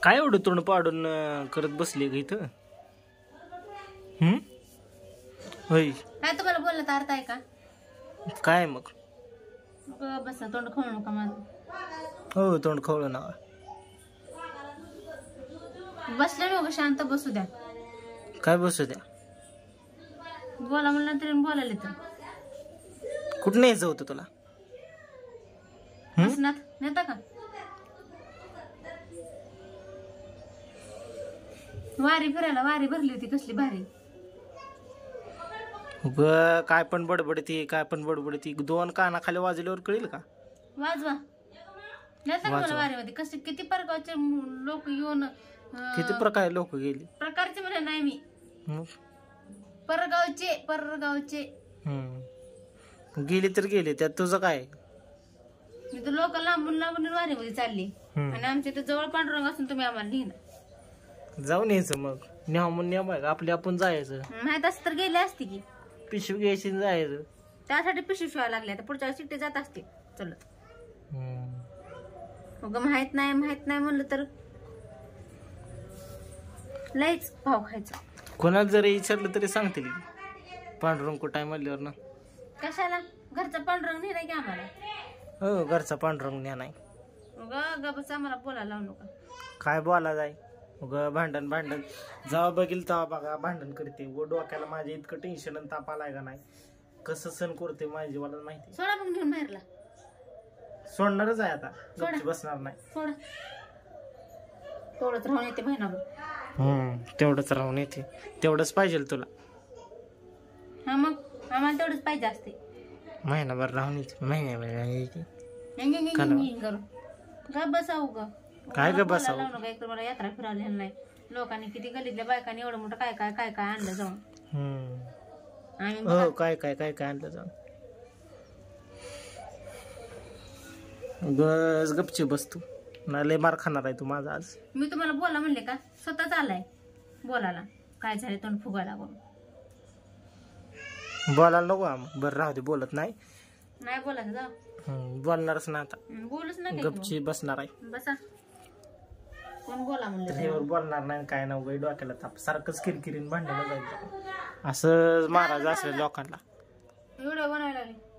काय एवढं तोंड पाडून करत बसली ग इथं? होय, काय तुम्हाला बोलण्यात अर्थ आहे का? काय मग? बसा, तोंड खवळू नका माझं. हो, तोंड खवळू ना. बसले नको, शांत बसू द्या. काय बसू द्या? बोला म्हणलं तरी बोलायला तर कुठं न्यायचं होतं तुला? बसनात नेता का? वारी फिरायला वारी भरली होती कसली भारी. काय पण बडबडती, काय पण बडबडती. 2 कानाखाली वाजल्यावर कळेल का? वाजवा, नेता का मला वारीमध्ये? कसे किती प्रकारचे लोक येऊन, किती प्रकार लोक गेली. प्रकारचे म्हणे नाही मी, परगावचे गेली तर गेली, त्यात तुझं काय? मी तर लोक लांबून लांबून वारीमध्ये चालली आणि आमच्या इथे जवळ पांडुरंग असून तुम्ही आम्हाला लिहिणं. जाऊन यायचं मग. न्या म्हणून न्या बघ, आपले आपण जायचं. माहित असत तर गेले असते की. पिशवी घ्यायची आणि जायचं. त्यासाठी पिशवी शिवाय लागल्या, तर पुढच्या सिटी जात असते चलत. मग माहित नाही म्हणलं तर लयच भाव खायचा. कोणाला जरी विचारलं तरी सांगतील पांडुरंग कुठं आहे म्हणल्यावर ना. कशाला? घरचा पांडुरंग नाही की आम्हाला. हो, घरचा पांडुरंग न्या नाही. मग बस आम्हाला बोलायला लावू नका. काय बोला जाय मग? भांडण जेव्हा बघील तेव्हा बघा भांडण करते. डोक्याला माझ्या इतकं टेन्शन आणि ताप आलाय का नाही. कसं सण करते माझी मला माहिती. सोडा मग घेऊन बाहेरला. सोडणारच आहे आता, गपची बसणार नाही. सोडा, तेवढंच राहून येते महिनाभर. तेवढंच राहून येते. तेवढंच पाहिजे तुला? हा, मग आम्हाला तेवढंच पाहिजे असते. महिनाभर राहून येते. महिन्याभर करून ग बसाऊ ग. काय ग बसाऊ? एक मला यात्रा फिरायला नाही. लोकांनी किती गल्लीतल्या बायकांनी एवढं मोठं काय काय काय काय आणलं जाऊन. हो, काय काय काय काय आणलं जाऊन. गपची बस तू. लय मार खाणार आहे तू माझा आज. मी तुम्हाला बोला म्हणले का? स्वतःच आलाय बोलायला. काय झाले तोंड फुगायला लागून. बोलायला नको. बरं राहू दे, बोलत नाही. नाही बोलायचं जाऊ. बोलणारच ना आता. बोलूच ना. गपची बसणार आहे. बसा. कोण बोला म्हणलं? हे बोलणार नाही काय ना उगाच डोक्याला ताप. सारखंच किरकिरीन भांडायला जायचं. असं महाराज असले लोकांना. व्हिडिओ बनवायला लागले.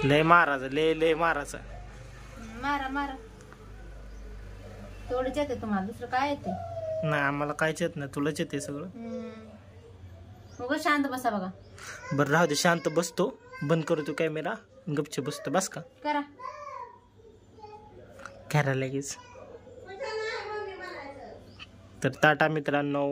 लय महाराज, लय महाराज. मारा तेवढंच येते तुम्हाला, दुसरं काय येते? नाही, आम्हाला कायच येत नाही. तुलाच येते सगळं. मग शांत बसा बघा. बरं राहू दे, शांत बसतो. बंद करतो कॅमेरा. गपचे बसतो. बस का? करा लगेच. तर टाटा मित्रांनो.